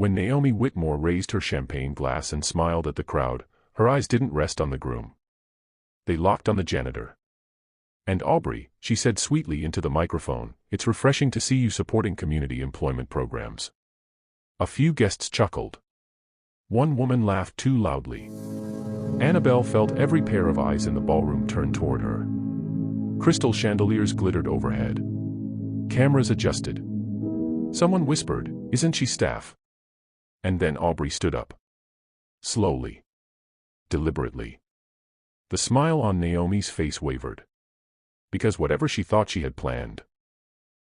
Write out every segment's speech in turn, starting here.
When Naomi Whitmore raised her champagne glass and smiled at the crowd, her eyes didn't rest on the groom. They locked on the janitor. "And Aubrey," she said sweetly into the microphone, "it's refreshing to see you supporting community employment programs." A few guests chuckled. One woman laughed too loudly. Annabelle felt every pair of eyes in the ballroom turn toward her. Crystal chandeliers glittered overhead. Cameras adjusted. Someone whispered, "Isn't she staff?" And then Aubrey stood up. Slowly. Deliberately. The smile on Naomi's face wavered. Because whatever she thought she had planned,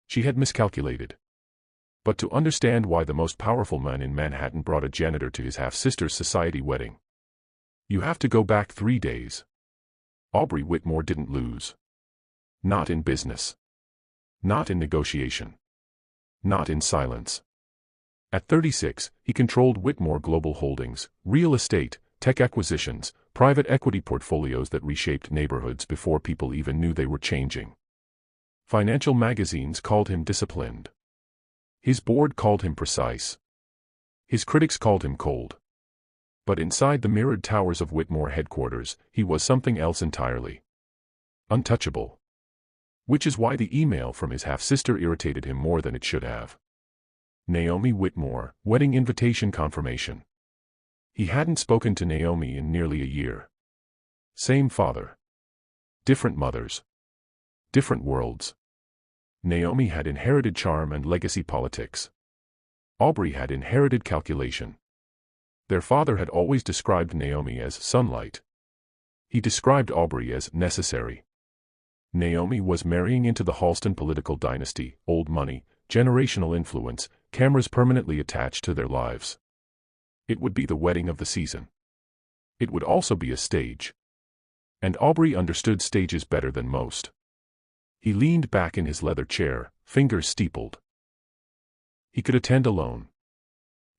she had miscalculated. But to understand why the most powerful man in Manhattan brought a janitor to his half-sister's society wedding, you have to go back 3 days. Aubrey Whitmore didn't lose. Not in business. Not in negotiation. Not in silence. At 36, he controlled Whitmore Global Holdings, real estate, tech acquisitions, private equity portfolios that reshaped neighborhoods before people even knew they were changing. Financial magazines called him disciplined. His board called him precise. His critics called him cold. But inside the mirrored towers of Whitmore headquarters, he was something else entirely. Untouchable. Which is why the email from his half-sister irritated him more than it should have. Naomi Whitmore, wedding invitation confirmation. He hadn't spoken to Naomi in nearly a year. Same father. Different mothers. Different worlds. Naomi had inherited charm and legacy politics. Aubrey had inherited calculation. Their father had always described Naomi as sunlight. He described Aubrey as necessary. Naomi was marrying into the Halston political dynasty, old money, generational influence, cameras permanently attached to their lives. It would be the wedding of the season. It would also be a stage. And Aubrey understood stages better than most. He leaned back in his leather chair, fingers steepled. He could attend alone.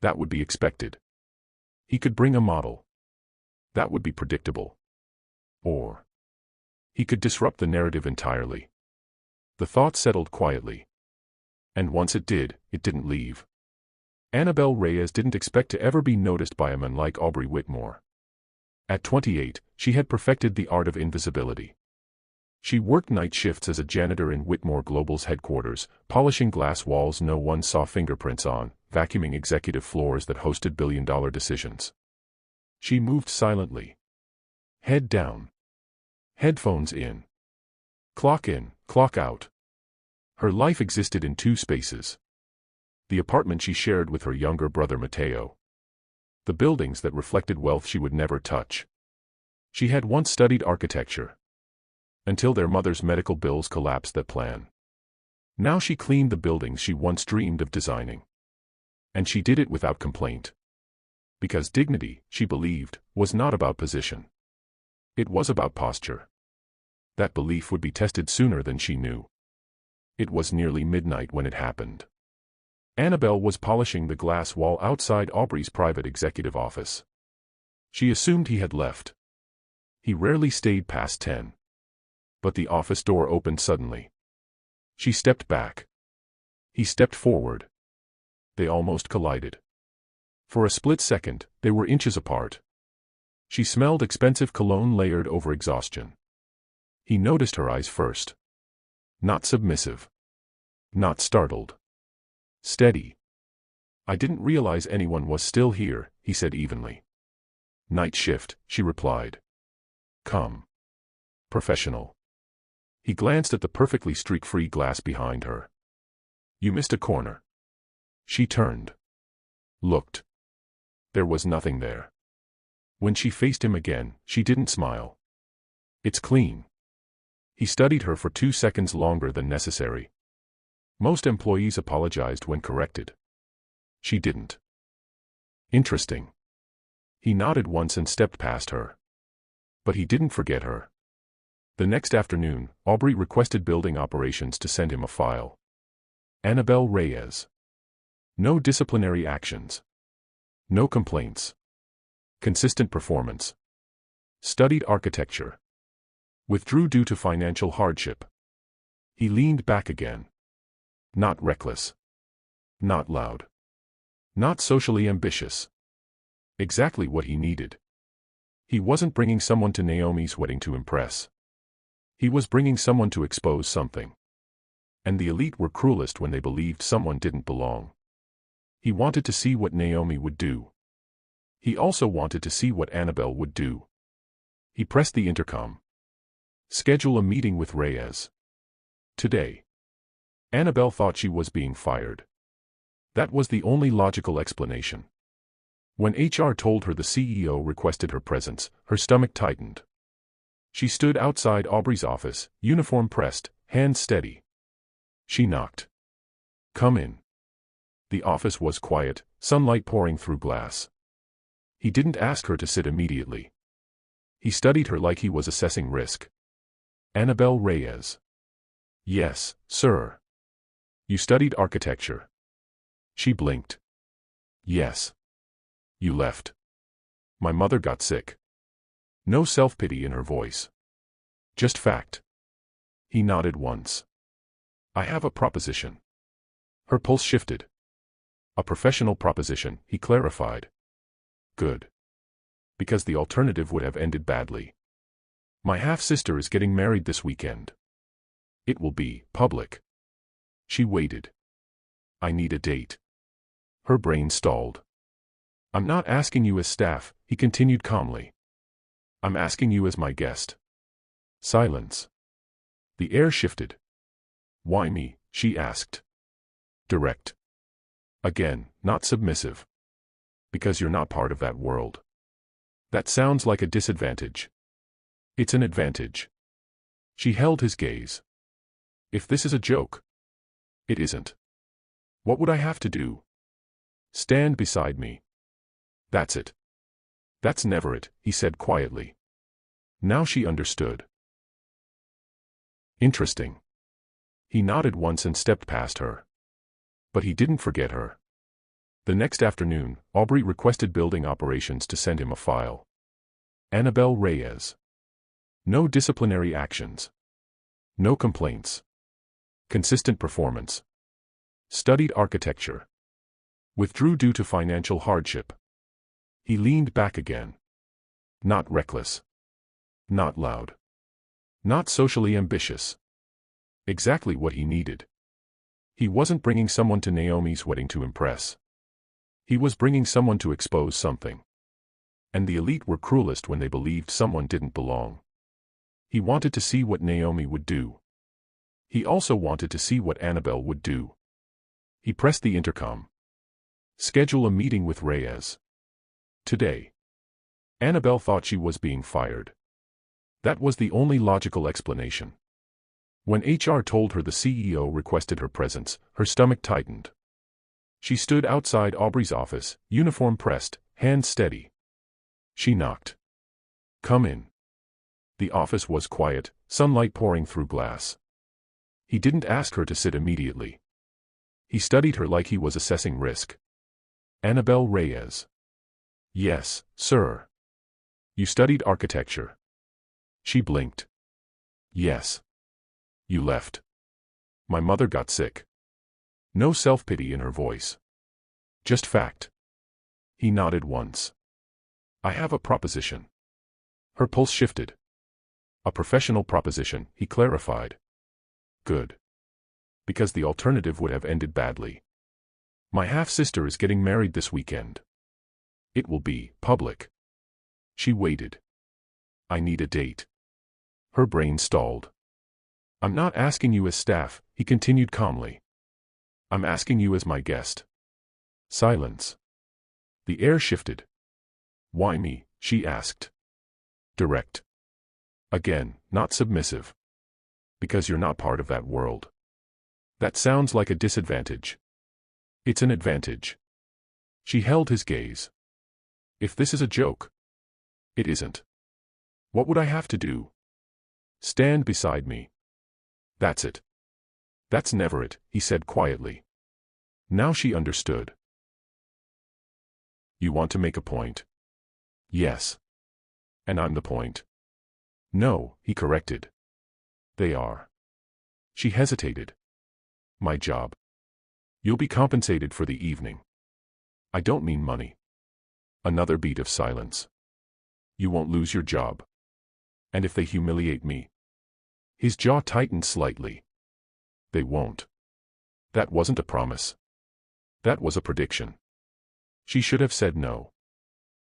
That would be expected. He could bring a model. That would be predictable. Or he could disrupt the narrative entirely. The thought settled quietly. And once it did, it didn't leave. Annabelle Reyes didn't expect to ever be noticed by a man like Aubrey Whitmore. At 28, she had perfected the art of invisibility. She worked night shifts as a janitor in Whitmore Global's headquarters, polishing glass walls no one saw fingerprints on, vacuuming executive floors that hosted billion-dollar decisions. She moved silently. Head down. Headphones in. Clock in, clock out. Her life existed in 2 spaces. The apartment she shared with her younger brother Mateo. The buildings that reflected wealth she would never touch. She had once studied architecture. Until their mother's medical bills collapsed that plan. Now she cleaned the buildings she once dreamed of designing. And she did it without complaint. Because dignity, she believed, was not about position. It was about posture. That belief would be tested sooner than she knew. It was nearly midnight when it happened. Annabelle was polishing the glass wall outside Aubrey's private executive office. She assumed he had left. He rarely stayed past 10. But the office door opened suddenly. She stepped back. He stepped forward. They almost collided. For a split second, they were inches apart. She smelled expensive cologne layered over exhaustion. He noticed her eyes first. Not submissive. Not startled. Steady. "I didn't realize anyone was still here," he said evenly. "Night shift," she replied. "Come. Professional." He glanced at the perfectly streak-free glass behind her. "You missed a corner." She turned. Looked. There was nothing there. When she faced him again, she didn't smile. "It's clean." He studied her for 2 seconds longer than necessary. Most employees apologized when corrected. She didn't. Interesting. He nodded once and stepped past her. But he didn't forget her. The next afternoon, Aubrey requested building operations to send him a file. Annabelle Reyes. No disciplinary actions. No complaints. Consistent performance. Studied architecture. Withdrew due to financial hardship. He leaned back again. Not reckless. Not loud. Not socially ambitious. Exactly what he needed. He wasn't bringing someone to Naomi's wedding to impress. He was bringing someone to expose something. And the elite were cruelest when they believed someone didn't belong. He wanted to see what Naomi would do. He also wanted to see what Annabelle would do. He pressed the intercom. Schedule a meeting with Reyes. Today. Annabelle thought she was being fired. That was the only logical explanation. When HR told her the CEO requested her presence, her stomach tightened. She stood outside Aubrey's office, uniform pressed, hands steady. She knocked. Come in. The office was quiet, sunlight pouring through glass. He didn't ask her to sit immediately. He studied her like he was assessing risk. Annabelle Reyes. Yes, sir. You studied architecture. She blinked. Yes. You left. My mother got sick. No self-pity in her voice. Just fact. He nodded once. I have a proposition. Her pulse shifted. A professional proposition, he clarified. Good. Because the alternative would have ended badly. My half-sister is getting married this weekend. It will be public. She waited. I need a date. Her brain stalled. I'm not asking you as staff, he continued calmly. I'm asking you as my guest. Silence. The air shifted. Why me? She asked. Direct. Again, not submissive. Because you're not part of that world. That sounds like a disadvantage. It's an advantage. She held his gaze. If this is a joke. It isn't. What would I have to do? Stand beside me. That's it. That's never it, he said quietly. Now she understood. Interesting. He nodded once and stepped past her. But he didn't forget her. The next afternoon, Aubrey requested building operations to send him a file. Annabelle Reyes. No disciplinary actions. No complaints. Consistent performance. Studied architecture. Withdrew due to financial hardship. He leaned back again. Not reckless. Not loud. Not socially ambitious. Exactly what he needed. He wasn't bringing someone to Naomi's wedding to impress. He was bringing someone to expose something. And the elite were cruelest when they believed someone didn't belong. He wanted to see what Naomi would do. He also wanted to see what Annabelle would do. He pressed the intercom. Schedule a meeting with Reyes. Today. Annabelle thought she was being fired. That was the only logical explanation. When HR told her the CEO requested her presence, her stomach tightened. She stood outside Aubrey's office, uniform pressed, hands steady. She knocked. Come in. The office was quiet, sunlight pouring through glass. He didn't ask her to sit immediately. He studied her like he was assessing risk. Annabelle Reyes. Yes, sir. You studied architecture. She blinked. Yes. You left. My mother got sick. No self-pity in her voice. Just fact. He nodded once. I have a proposition. Her pulse shifted. A professional proposition, he clarified. Good. Because the alternative would have ended badly. My half-sister is getting married this weekend. It will be public. She waited. I need a date. Her brain stalled. I'm not asking you as staff, he continued calmly. I'm asking you as my guest. Silence. The air shifted. Why me? She asked. Direct. Again, not submissive. Because you're not part of that world. That sounds like a disadvantage. It's an advantage. She held his gaze. If this is a joke. It isn't. What would I have to do? Stand beside me. That's it. That's never it, he said quietly. Now she understood. You want to make a point? Yes. And I'm the point. No, he corrected. They are. She hesitated. My job. You'll be compensated for the evening. I don't mean money. Another beat of silence. You won't lose your job. And if they humiliate me? His jaw tightened slightly. They won't. That wasn't a promise. That was a prediction. She should have said no.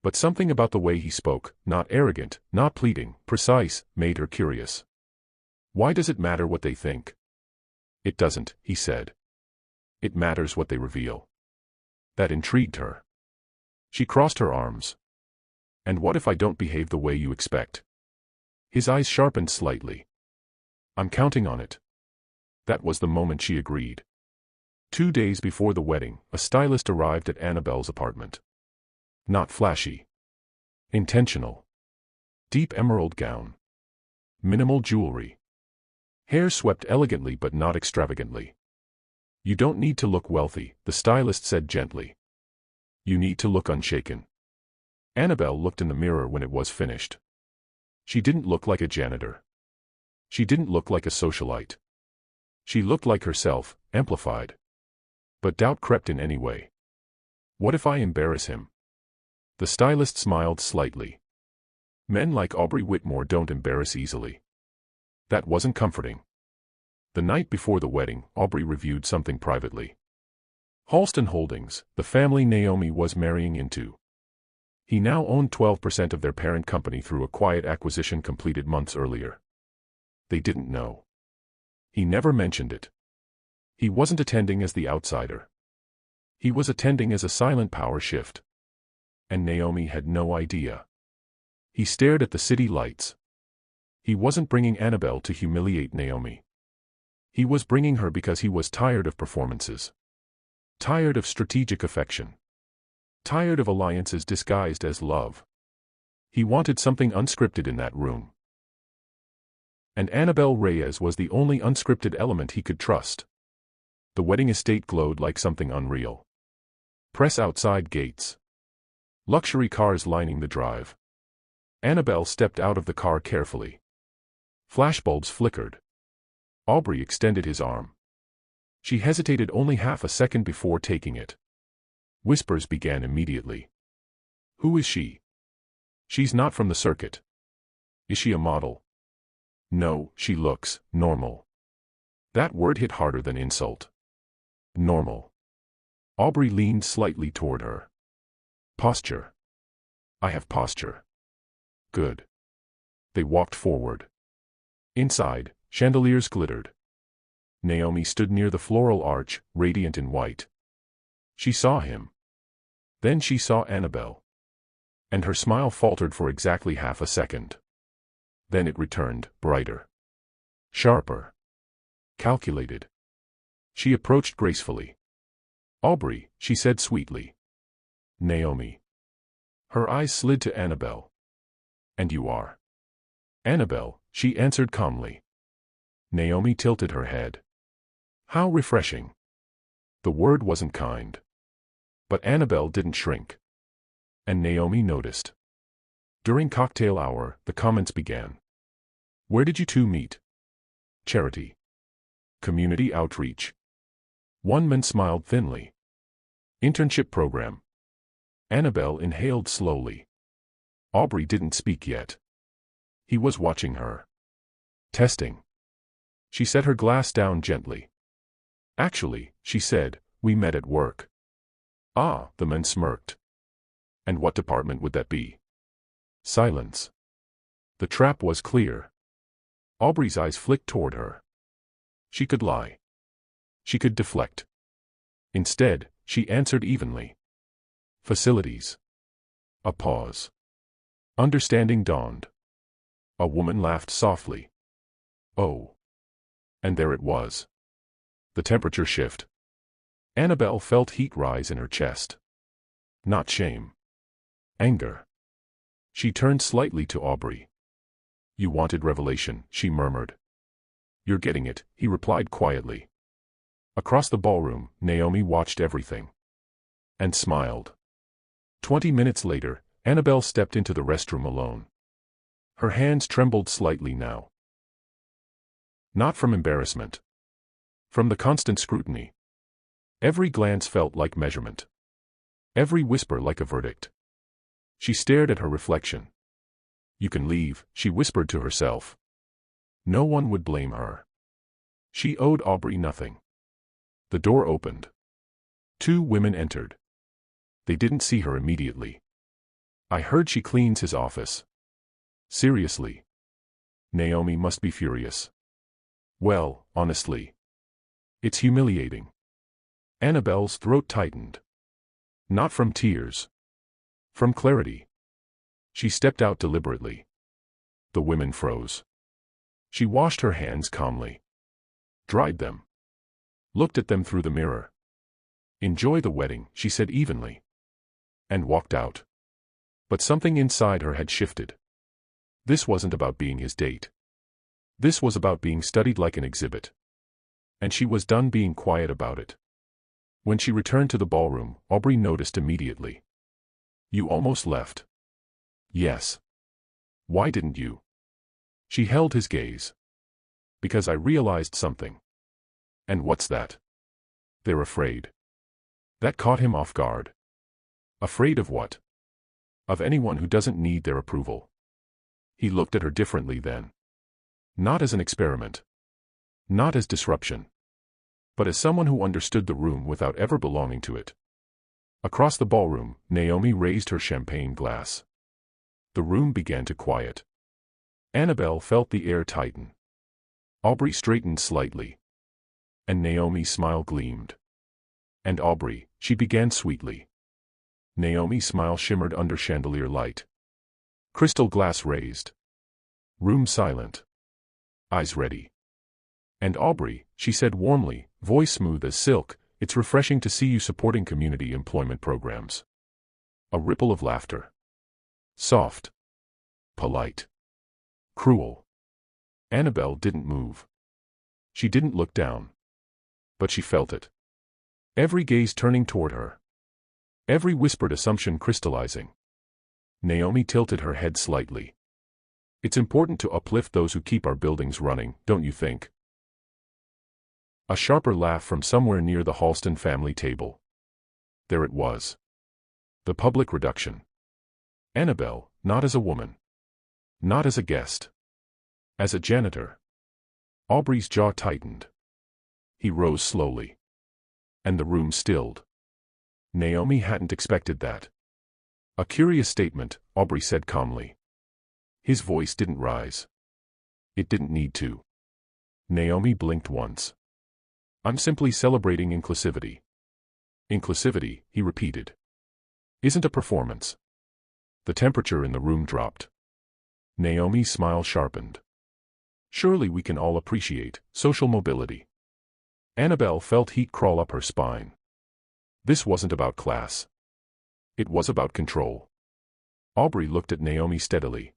But something about the way he spoke, not arrogant, not pleading, precise, made her curious. Why does it matter what they think? It doesn't, he said. It matters what they reveal. That intrigued her. She crossed her arms. And what if I don't behave the way you expect? His eyes sharpened slightly. I'm counting on it. That was the moment she agreed. 2 days before the wedding, a stylist arrived at Annabelle's apartment. Not flashy. Intentional. Deep emerald gown. Minimal jewelry. Hair swept elegantly but not extravagantly. You don't need to look wealthy, the stylist said gently. You need to look unshaken. Annabelle looked in the mirror when it was finished. She didn't look like a janitor. She didn't look like a socialite. She looked like herself, amplified. But doubt crept in anyway. What if I embarrass him? The stylist smiled slightly. Men like Aubrey Whitmore don't embarrass easily. That wasn't comforting. The night before the wedding, Aubrey reviewed something privately. Halston Holdings, the family Naomi was marrying into. He now owned 12% of their parent company through a quiet acquisition completed months earlier. They didn't know. He never mentioned it. He wasn't attending as the outsider. He was attending as a silent power shift. And Naomi had no idea. He stared at the city lights. He wasn't bringing Annabelle to humiliate Naomi. He was bringing her because he was tired of performances. Tired of strategic affection. Tired of alliances disguised as love. He wanted something unscripted in that room. And Annabelle Reyes was the only unscripted element he could trust. The wedding estate glowed like something unreal. Press outside gates. Luxury cars lining the drive. Annabelle stepped out of the car carefully. Flashbulbs flickered. Aubrey extended his arm. She hesitated only half a second before taking it. Whispers began immediately. Who is she? She's not from the circuit. Is she a model? No, she looks normal. That word hit harder than insult. Normal. Aubrey leaned slightly toward her. Posture. I have posture. Good. They walked forward. Inside, chandeliers glittered. Naomi stood near the floral arch, radiant in white. She saw him. Then she saw Annabelle. And her smile faltered for exactly half a second. Then it returned, brighter. Sharper. Calculated. She approached gracefully. Aubrey, she said sweetly. Naomi. Her eyes slid to Annabelle. And you are? Annabelle, she answered calmly. Naomi tilted her head. How refreshing. The word wasn't kind. But Annabelle didn't shrink. And Naomi noticed. During cocktail hour, the comments began. Where did you two meet? Charity. Community outreach. One man smiled thinly. Internship program. Annabelle inhaled slowly. Aubrey didn't speak yet. He was watching her. Testing. She set her glass down gently. Actually, she said, we met at work. Ah, the man smirked. And what department would that be? Silence. The trap was clear. Aubrey's eyes flicked toward her. She could lie. She could deflect. Instead, she answered evenly. Facilities. A pause. Understanding dawned. A woman laughed softly. Oh. And there it was. The temperature shift. Annabelle felt heat rise in her chest. Not shame. Anger. She turned slightly to Aubrey. You wanted revelation, she murmured. You're getting it, he replied quietly. Across the ballroom, Naomi watched everything. And smiled. 20 minutes later, Annabelle stepped into the restroom alone. Her hands trembled slightly now. Not from embarrassment. From the constant scrutiny. Every glance felt like measurement. every whisper like a verdict. She stared at her reflection. You can leave, she whispered to herself. No one would blame her. She owed Aubrey nothing. The door opened. Two women entered. They didn't see her immediately. I heard she cleans his office. Seriously. Naomi must be furious. Well, honestly. It's humiliating. Annabelle's throat tightened. Not from tears. From clarity. She stepped out deliberately. The women froze. She washed her hands calmly. Dried them. Looked at them through the mirror. Enjoy the wedding, she said evenly. And walked out. But something inside her had shifted. This wasn't about being his date. This was about being studied like an exhibit. And she was done being quiet about it. When she returned to the ballroom, Aubrey noticed immediately. You almost left. Yes. Why didn't you? She held his gaze. Because I realized something. And what's that? They're afraid. That caught him off guard. Afraid of what? Of anyone who doesn't need their approval. He looked at her differently then. Not as an experiment. Not as disruption. But as someone who understood the room without ever belonging to it. Across the ballroom, Naomi raised her champagne glass. The room began to quiet. Annabelle felt the air tighten. Aubrey straightened slightly. And Naomi's smile gleamed. And Aubrey, she began sweetly. Naomi's smile shimmered under chandelier light. Crystal glass raised. Room silent. Eyes ready. And Aubrey, she said warmly, voice smooth as silk, it's refreshing to see you supporting community employment programs. A ripple of laughter. Soft. Polite. Cruel. Annabelle didn't move. She didn't look down. But she felt it. Every gaze turning toward her. Every whispered assumption crystallizing. Naomi tilted her head slightly. It's important to uplift those who keep our buildings running, don't you think? A sharper laugh from somewhere near the Halston family table. There it was. The public reduction. Annabelle, not as a woman. Not as a guest. As a janitor. Aubrey's jaw tightened. He rose slowly. And the room stilled. Naomi hadn't expected that. A curious statement, Aubrey said calmly. His voice didn't rise. It didn't need to. Naomi blinked once. I'm simply celebrating inclusivity. Inclusivity, he repeated. Isn't a performance. The temperature in the room dropped. Naomi's smile sharpened. Surely we can all appreciate social mobility. Annabelle felt heat crawl up her spine. This wasn't about class. It was about control. Aubrey looked at Naomi steadily.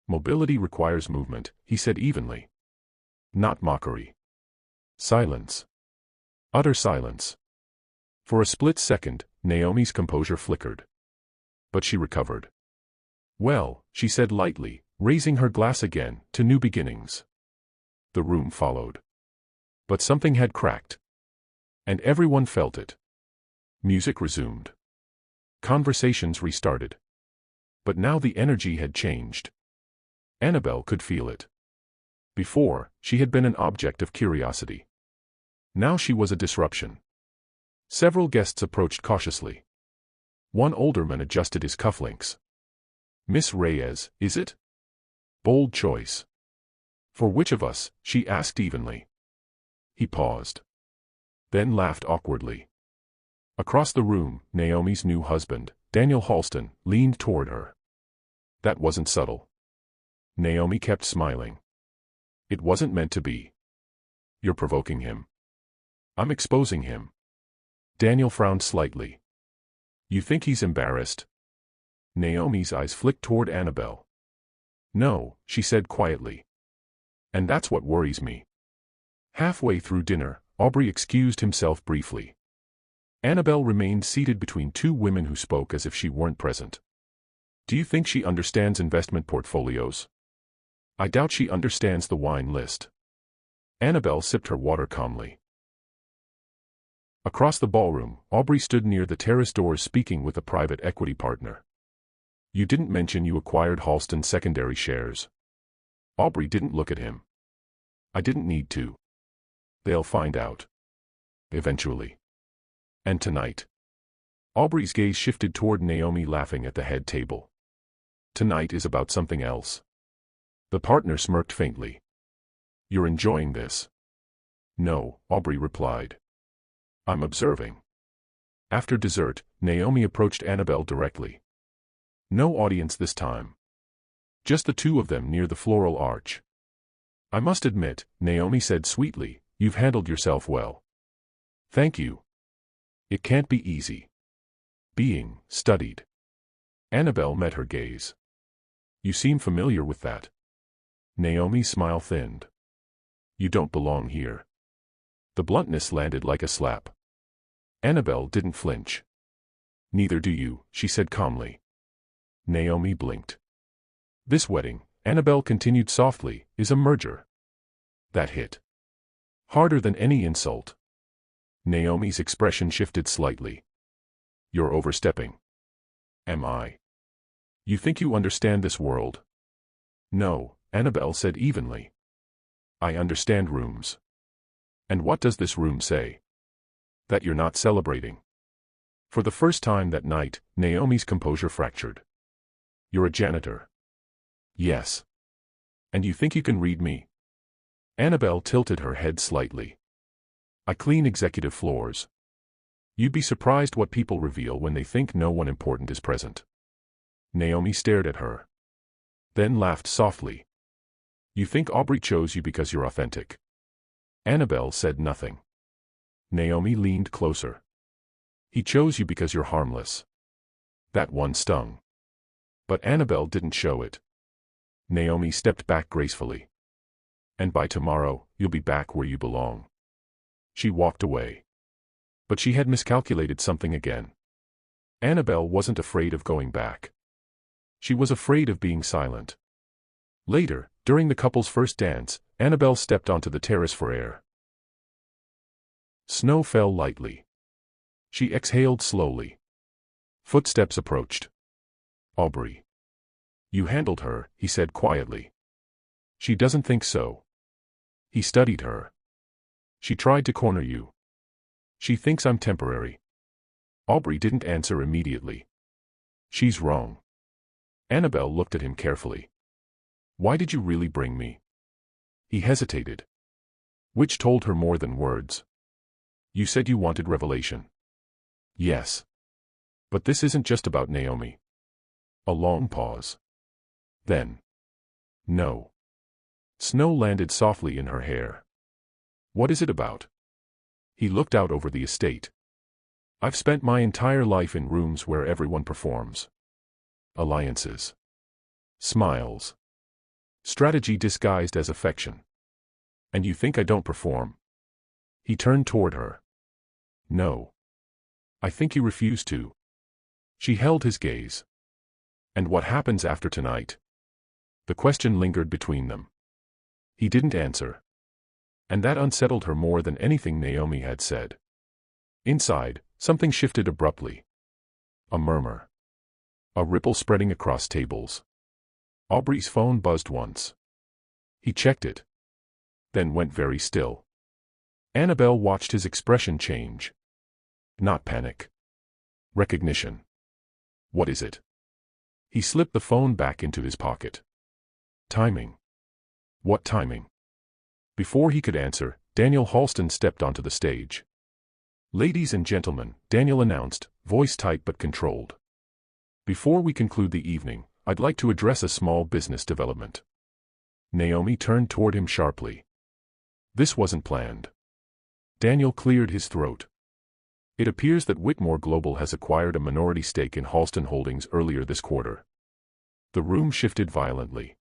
Mobility requires movement, he said evenly. Not mockery. Silence. Utter silence. For a split second, Naomi's composure flickered. But she recovered. Well, she said lightly, raising her glass again, to new beginnings. The room followed. But something had cracked. And everyone felt it. Music resumed. Conversations restarted. But now the energy had changed. Annabelle could feel it. Before, she had been an object of curiosity. Now she was a disruption. Several guests approached cautiously. One older man adjusted his cufflinks. Miss Reyes, is it? Bold choice. For which of us? She asked evenly. He paused. Then laughed awkwardly. Across the room, Naomi's new husband, Daniel Halston, leaned toward her. That wasn't subtle. Naomi kept smiling. It wasn't meant to be. You're provoking him. I'm exposing him. Daniel frowned slightly. You think he's embarrassed? Naomi's eyes flicked toward Annabelle. No, she said quietly. And that's what worries me. Halfway through dinner, Aubrey excused himself briefly. Annabelle remained seated between two women who spoke as if she weren't present. Do you think she understands investment portfolios? I doubt she understands the wine list. Annabelle sipped her water calmly. Across the ballroom, Aubrey stood near the terrace doors speaking with a private equity partner. You didn't mention you acquired Halston secondary shares. Aubrey didn't look at him. I didn't need to. They'll find out. Eventually. And tonight. Aubrey's gaze shifted toward Naomi laughing at the head table. Tonight is about something else. The partner smirked faintly. You're enjoying this? No, Aubrey replied. I'm observing. After dessert, Naomi approached Annabelle directly. No audience this time. Just the two of them near the floral arch. I must admit, Naomi said sweetly, you've handled yourself well. Thank you. It can't be easy. Being studied. Annabelle met her gaze. You seem familiar with that. Naomi's smile thinned. You don't belong here. The bluntness landed like a slap. Annabelle didn't flinch. Neither do you, she said calmly. Naomi blinked. This wedding, Annabelle continued softly, is a merger. That hit. Harder than any insult. Naomi's expression shifted slightly. You're overstepping. Am I? You think you understand this world? No, Annabelle said evenly. I understand rooms. And what does this room say? That you're not celebrating. For the first time that night, Naomi's composure fractured. You're a janitor. Yes. And you think you can read me? Annabelle tilted her head slightly. I clean executive floors. You'd be surprised what people reveal when they think no one important is present. Naomi stared at her. Then laughed softly. You think Aubrey chose you because you're authentic? Annabelle said nothing. Naomi leaned closer. He chose you because you're harmless. That one stung. But Annabelle didn't show it. Naomi stepped back gracefully. And by tomorrow, you'll be back where you belong. She walked away. But she had miscalculated something again. Annabelle wasn't afraid of going back. She was afraid of being silent. Later, during the couple's first dance, Annabelle stepped onto the terrace for air. Snow fell lightly. She exhaled slowly. Footsteps approached. Aubrey. You handled her, he said quietly. She doesn't think so. He studied her. She tried to corner you. She thinks I'm temporary. Aubrey didn't answer immediately. She's wrong. Annabelle looked at him carefully. Why did you really bring me? He hesitated. Which told her more than words. You said you wanted revelation. Yes. But this isn't just about Naomi. A long pause. Then. No. Snow landed softly in her hair. What is it about? He looked out over the estate. I've spent my entire life in rooms where everyone performs. Alliances. Smiles. Strategy disguised as affection. And you think I don't perform? He turned toward her. No. I think you refuse to. She held his gaze. And what happens after tonight? The question lingered between them. He didn't answer. And that unsettled her more than anything Naomi had said. Inside, something shifted abruptly. A murmur. A ripple spreading across tables. Aubrey's phone buzzed once. He checked it. Then went very still. Annabelle watched his expression change. Not panic. Recognition. What is it? He slipped the phone back into his pocket. Timing. What timing? Before he could answer, Daniel Halston stepped onto the stage. Ladies and gentlemen, Daniel announced, voice tight but controlled. Before we conclude the evening, I'd like to address a small business development. Naomi turned toward him sharply. This wasn't planned. Daniel cleared his throat. It appears that Whitmore Global has acquired a minority stake in Halston Holdings earlier this quarter. The room shifted violently.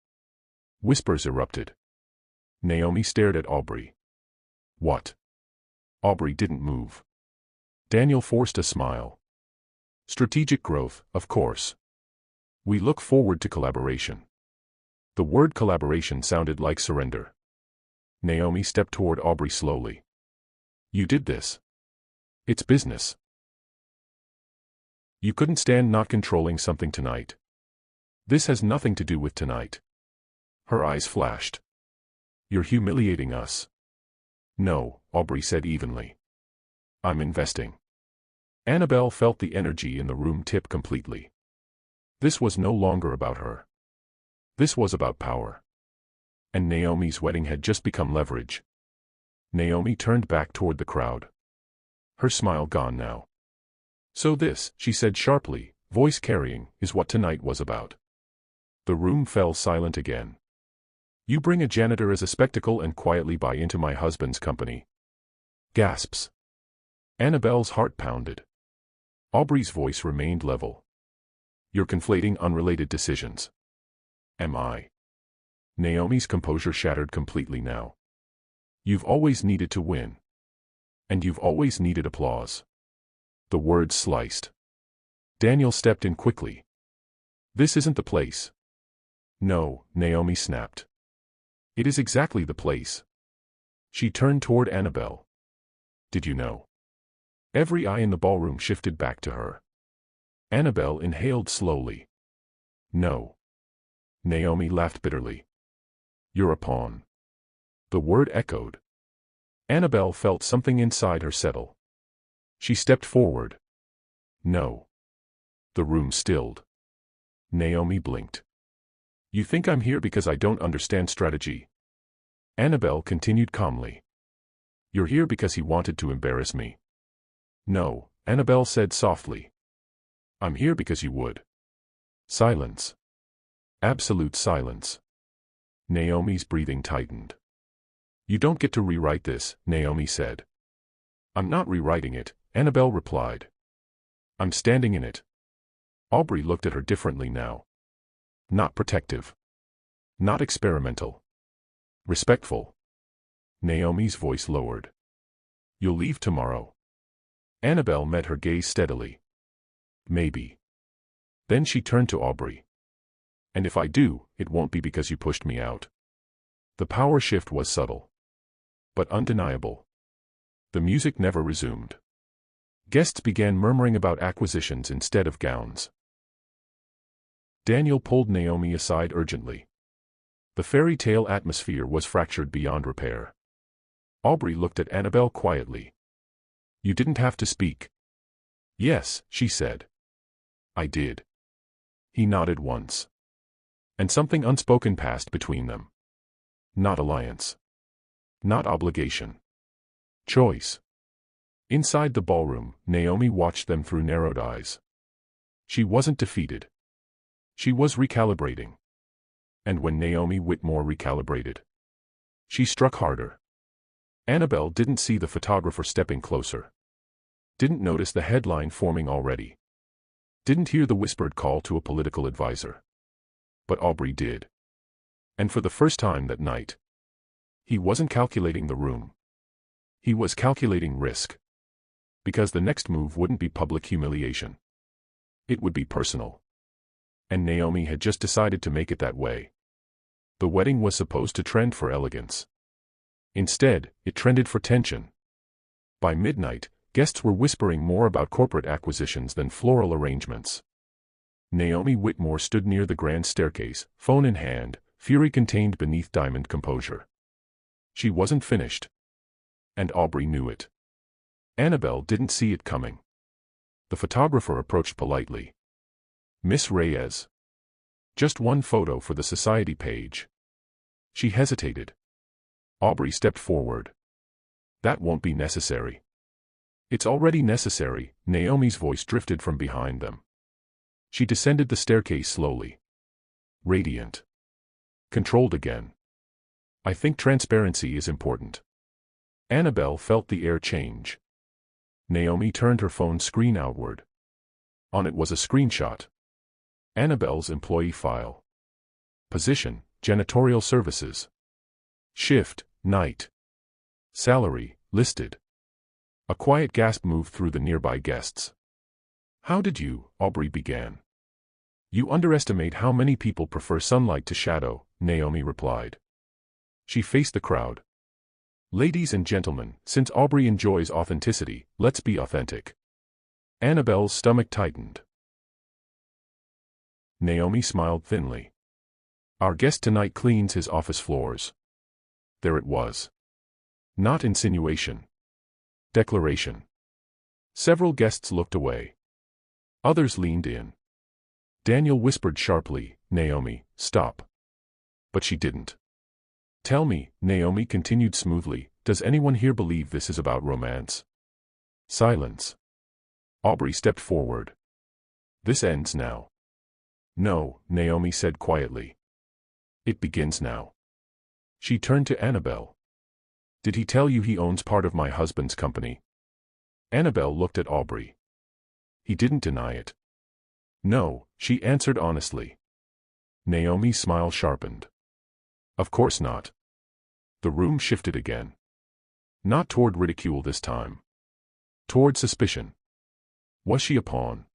Whispers erupted. Naomi stared at Aubrey. What? Aubrey didn't move. Daniel forced a smile. Strategic growth, of course. We look forward to collaboration. The word collaboration sounded like surrender. Naomi stepped toward Aubrey slowly. You did this. It's business. You couldn't stand not controlling something tonight. This has nothing to do with tonight. Her eyes flashed. You're humiliating us. No, Aubrey said evenly. I'm investing. Annabelle felt the energy in the room tip completely. This was no longer about her. This was about power. And Naomi's wedding had just become leverage. Naomi turned back toward the crowd. Her smile gone now. So this, she said sharply, voice carrying, is what tonight was about. The room fell silent again. You bring a janitor as a spectacle and quietly buy into my husband's company. Gasps. Annabelle's heart pounded. Aubrey's voice remained level. You're conflating unrelated decisions. Am I? Naomi's composure shattered completely now. You've always needed to win. And you've always needed applause. The words sliced. Daniel stepped in quickly. This isn't the place. No, Naomi snapped. It is exactly the place. She turned toward Annabelle. Did you know? Every eye in the ballroom shifted back to her. Annabelle inhaled slowly. No. Naomi laughed bitterly. You're a pawn. The word echoed. Annabelle felt something inside her settle. She stepped forward. No. The room stilled. Naomi blinked. You think I'm here because I don't understand strategy? Annabelle continued calmly. You're here because he wanted to embarrass me. No, Annabelle said softly. I'm here because you would. Silence. Absolute silence. Naomi's breathing tightened. You don't get to rewrite this, Naomi said. I'm not rewriting it, Annabelle replied. I'm standing in it. Aubrey looked at her differently now. Not protective. Not experimental. Respectful. Naomi's voice lowered. You'll leave tomorrow. Annabelle met her gaze steadily. Maybe. Then she turned to Aubrey. And if I do, it won't be because you pushed me out. The power shift was subtle. But undeniable. The music never resumed. Guests began murmuring about acquisitions instead of gowns. Daniel pulled Naomi aside urgently. The fairy tale atmosphere was fractured beyond repair. Aubrey looked at Annabelle quietly. You didn't have to speak. Yes, she said. I did. He nodded once. And something unspoken passed between them. Not alliance. Not obligation. Choice. Inside the ballroom, Naomi watched them through narrowed eyes. She wasn't defeated. She was recalibrating. And when Naomi Whitmore recalibrated, she struck harder. Annabelle didn't see the photographer stepping closer. Didn't notice the headline forming already. Didn't hear the whispered call to a political advisor. But Aubrey did. And for the first time that night, he wasn't calculating the room. He was calculating risk. Because the next move wouldn't be public humiliation. It would be personal. And Naomi had just decided to make it that way. The wedding was supposed to trend for elegance. Instead, it trended for tension. By midnight, guests were whispering more about corporate acquisitions than floral arrangements. Naomi Whitmore stood near the grand staircase, phone in hand, fury contained beneath diamond composure. She wasn't finished. And Aubrey knew it. Annabelle didn't see it coming. The photographer approached politely. Miss Reyes. Just one photo for the society page. She hesitated. Aubrey stepped forward. That won't be necessary. It's already necessary, Naomi's voice drifted from behind them. She descended the staircase slowly. Radiant. Controlled again. I think transparency is important. Annabelle felt the air change. Naomi turned her phone screen outward. On it was a screenshot. Annabelle's employee file. Position, janitorial services. Shift, night. Salary, listed. A quiet gasp moved through the nearby guests. How did you, Aubrey began. You underestimate how many people prefer sunlight to shadow, Naomi replied. She faced the crowd. Ladies and gentlemen, since Aubrey enjoys authenticity, let's be authentic. Annabelle's stomach tightened. Naomi smiled thinly. Our guest tonight cleans his office floors. There it was. Not insinuation. Declaration. Several guests looked away. Others leaned in. Daniel whispered sharply, Naomi, stop. But she didn't. Tell me, Naomi continued smoothly, does anyone here believe this is about romance? Silence. Aubrey stepped forward. This ends now. No, Naomi said quietly. It begins now. She turned to Annabelle. Did he tell you he owns part of my husband's company? Annabelle looked at Aubrey. He didn't deny it. No, she answered honestly. Naomi's smile sharpened. Of course not. The room shifted again. Not toward ridicule this time. Toward suspicion. Was she a pawn?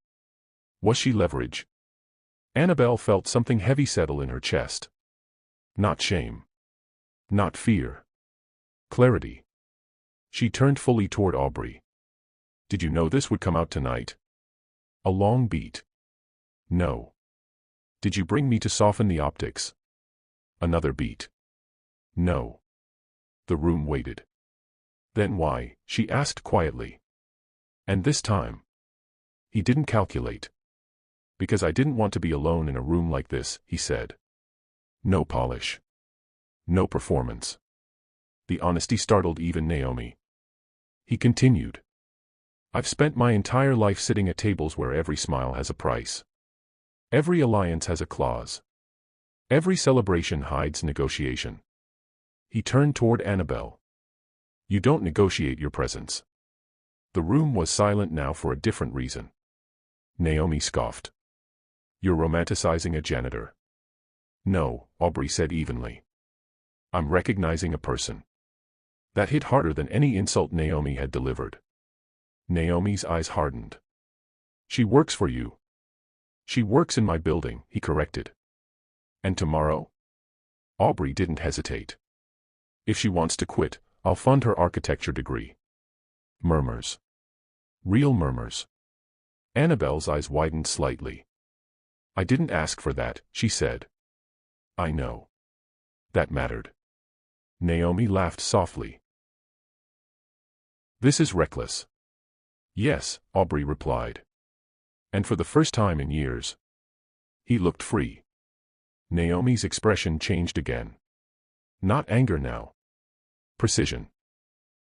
Was she leverage? Annabelle felt something heavy settle in her chest. Not shame. Not fear. Clarity. She turned fully toward Aubrey. Did you know this would come out tonight? A long beat. No. Did you bring me to soften the optics? Another beat. No. The room waited. Then why? She asked quietly. And this time? He didn't calculate. Because I didn't want to be alone in a room like this, he said. No polish. No performance. The honesty startled even Naomi. He continued. I've spent my entire life sitting at tables where every smile has a price. Every alliance has a clause. Every celebration hides negotiation. He turned toward Annabelle. You don't negotiate your presence. The room was silent now for a different reason. Naomi scoffed. You're romanticizing a janitor. No, Aubrey said evenly. I'm recognizing a person. That hit harder than any insult Naomi had delivered. Naomi's eyes hardened. She works for you. She works in my building, he corrected. And tomorrow? Aubrey didn't hesitate. If she wants to quit, I'll fund her architecture degree. Murmurs. Real murmurs. Annabelle's eyes widened slightly. I didn't ask for that, she said. I know. That mattered. Naomi laughed softly. This is reckless. Yes, Aubrey replied. And for the first time in years. He looked free. Naomi's expression changed again. Not anger now. Precision.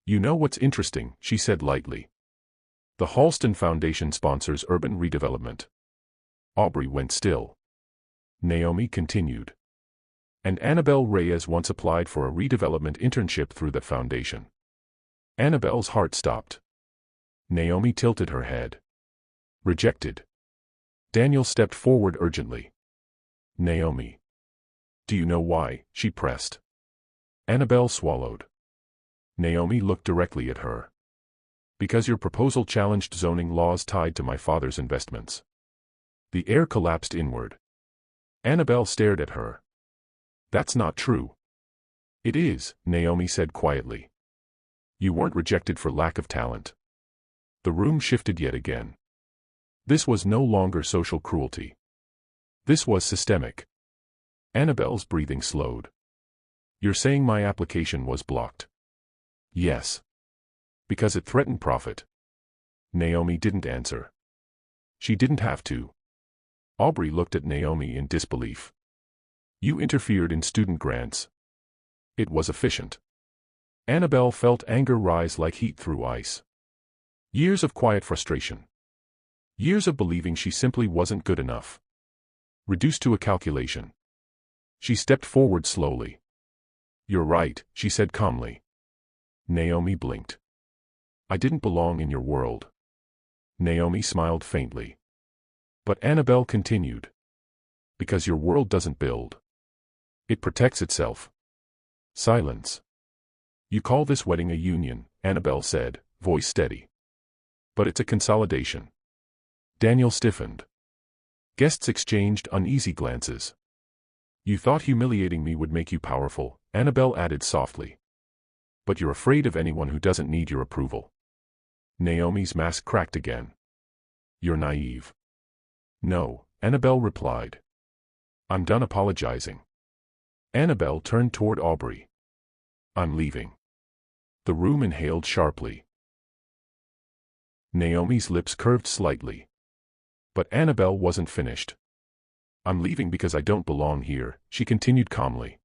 You know what's interesting, she said lightly. The Halston Foundation sponsors urban redevelopment. Aubrey went still. Naomi continued. And Annabelle Reyes once applied for a redevelopment internship through that foundation. Annabelle's heart stopped. Naomi tilted her head. Rejected. Daniel stepped forward urgently. Naomi. Do you know why? She pressed. Annabelle swallowed. Naomi looked directly at her. Because your proposal challenged zoning laws tied to my father's investments. The air collapsed inward. Annabelle stared at her. That's not true. It is, Naomi said quietly. You weren't rejected for lack of talent. The room shifted yet again. This was no longer social cruelty. This was systemic. Annabelle's breathing slowed. You're saying my application was blocked? Yes. Because it threatened profit. Naomi didn't answer. She didn't have to. Aubrey looked at Naomi in disbelief. You interfered in student grants. It was efficient. Annabelle felt anger rise like heat through ice. Years of quiet frustration. Years of believing she simply wasn't good enough. Reduced to a calculation. She stepped forward slowly. You're right, she said calmly. Naomi blinked. I didn't belong in your world. Naomi smiled faintly. But Annabelle continued. Because your world doesn't build. It protects itself. Silence. You call this wedding a union, Annabelle said, voice steady. But it's a consolidation. Daniel stiffened. Guests exchanged uneasy glances. You thought humiliating me would make you powerful, Annabelle added softly. But you're afraid of anyone who doesn't need your approval. Naomi's mask cracked again. You're naive. No, Annabelle replied. I'm done apologizing. Annabelle turned toward Aubrey. I'm leaving. The room inhaled sharply. Naomi's lips curved slightly. But Annabelle wasn't finished. I'm leaving because I don't belong here, she continued calmly.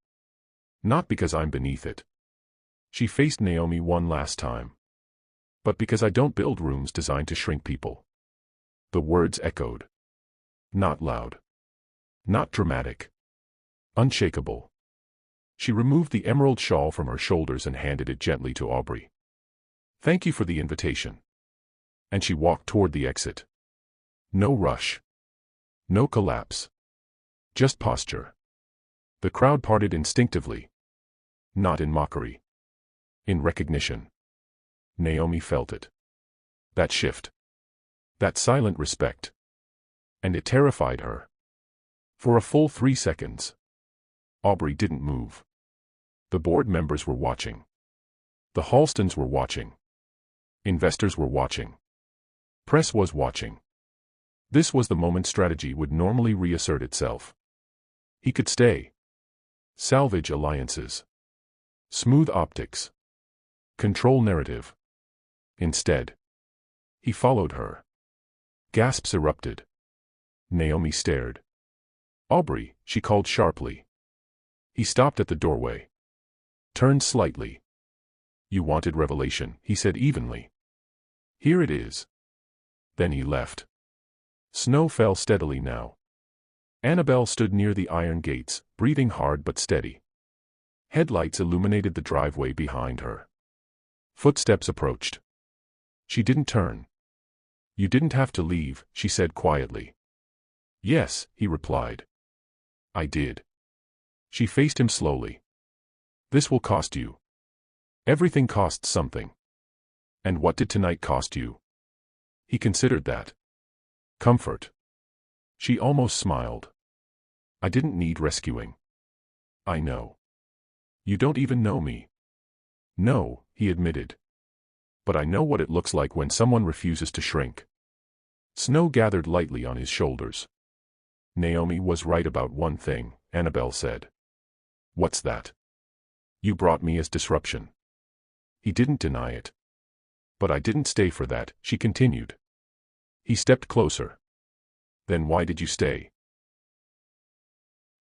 Not because I'm beneath it. She faced Naomi one last time. But because I don't build rooms designed to shrink people. The words echoed. Not loud. Not dramatic. Unshakable. She removed the emerald shawl from her shoulders and handed it gently to Aubrey. Thank you for the invitation. And she walked toward the exit. No rush. No collapse. Just posture. The crowd parted instinctively. Not in mockery. In recognition. Naomi felt it. That shift. That silent respect. And it terrified her. For a full 3 seconds. Aubrey didn't move. The board members were watching. The Halstons were watching. Investors were watching. Press was watching. This was the moment strategy would normally reassert itself. He could stay. Salvage alliances. Smooth optics. Control narrative. Instead. He followed her. Gasps erupted. Naomi stared. Aubrey, she called sharply. He stopped at the doorway. Turned slightly. You wanted revelation, he said evenly. Here it is. Then he left. Snow fell steadily now. Annabelle stood near the iron gates, breathing hard but steady. Headlights illuminated the driveway behind her. Footsteps approached. She didn't turn. You didn't have to leave, she said quietly. Yes, he replied. I did. She faced him slowly. This will cost you. Everything costs something. And what did tonight cost you? He considered that. Comfort. She almost smiled. I didn't need rescuing. I know. You don't even know me. No, he admitted. But I know what it looks like when someone refuses to shrink. Snow gathered lightly on his shoulders. Naomi was right about one thing, Annabelle said. What's that? You brought me as disruption. He didn't deny it. But I didn't stay for that, she continued. He stepped closer. Then why did you stay?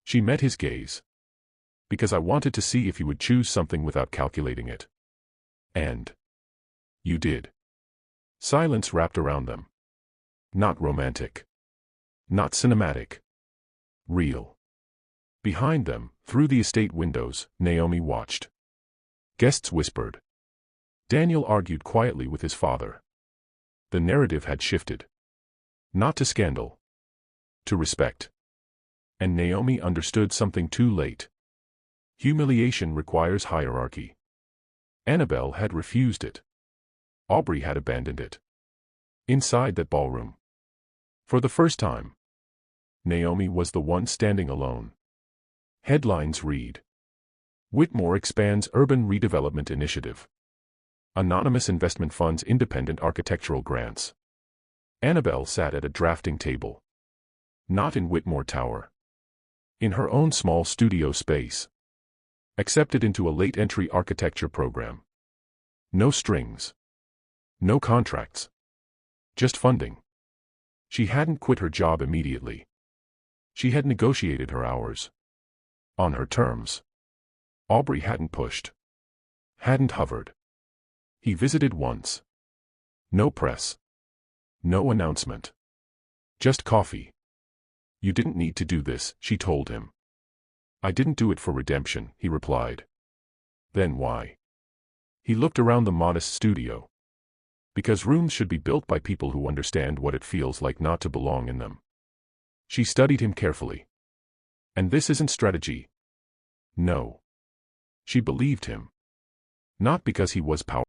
She met his gaze. Because I wanted to see if you would choose something without calculating it. And you did. Silence wrapped around them. Not romantic. Not cinematic. Real. Behind them, through the estate windows, Naomi watched. Guests whispered. Daniel argued quietly with his father. The narrative had shifted. Not to scandal. To respect. And Naomi understood something too late. Humiliation requires hierarchy. Annabelle had refused it. Aubrey had abandoned it. Inside that ballroom. For the first time. Naomi was the one standing alone. Headlines read. Whitmore expands urban redevelopment initiative. Anonymous investment funds independent architectural grants. Annabelle sat at a drafting table. Not in Whitmore Tower. In her own small studio space. Accepted into a late-entry architecture program. No strings. No contracts. Just funding. She hadn't quit her job immediately. She had negotiated her hours. On her terms. Aubrey hadn't pushed. Hadn't hovered. He visited once. No press. No announcement. Just coffee. You didn't need to do this, she told him. I didn't do it for redemption, he replied. Then why? He looked around the modest studio. Because rooms should be built by people who understand what it feels like not to belong in them. She studied him carefully. And this isn't strategy. No. She believed him. Not because he was powerful.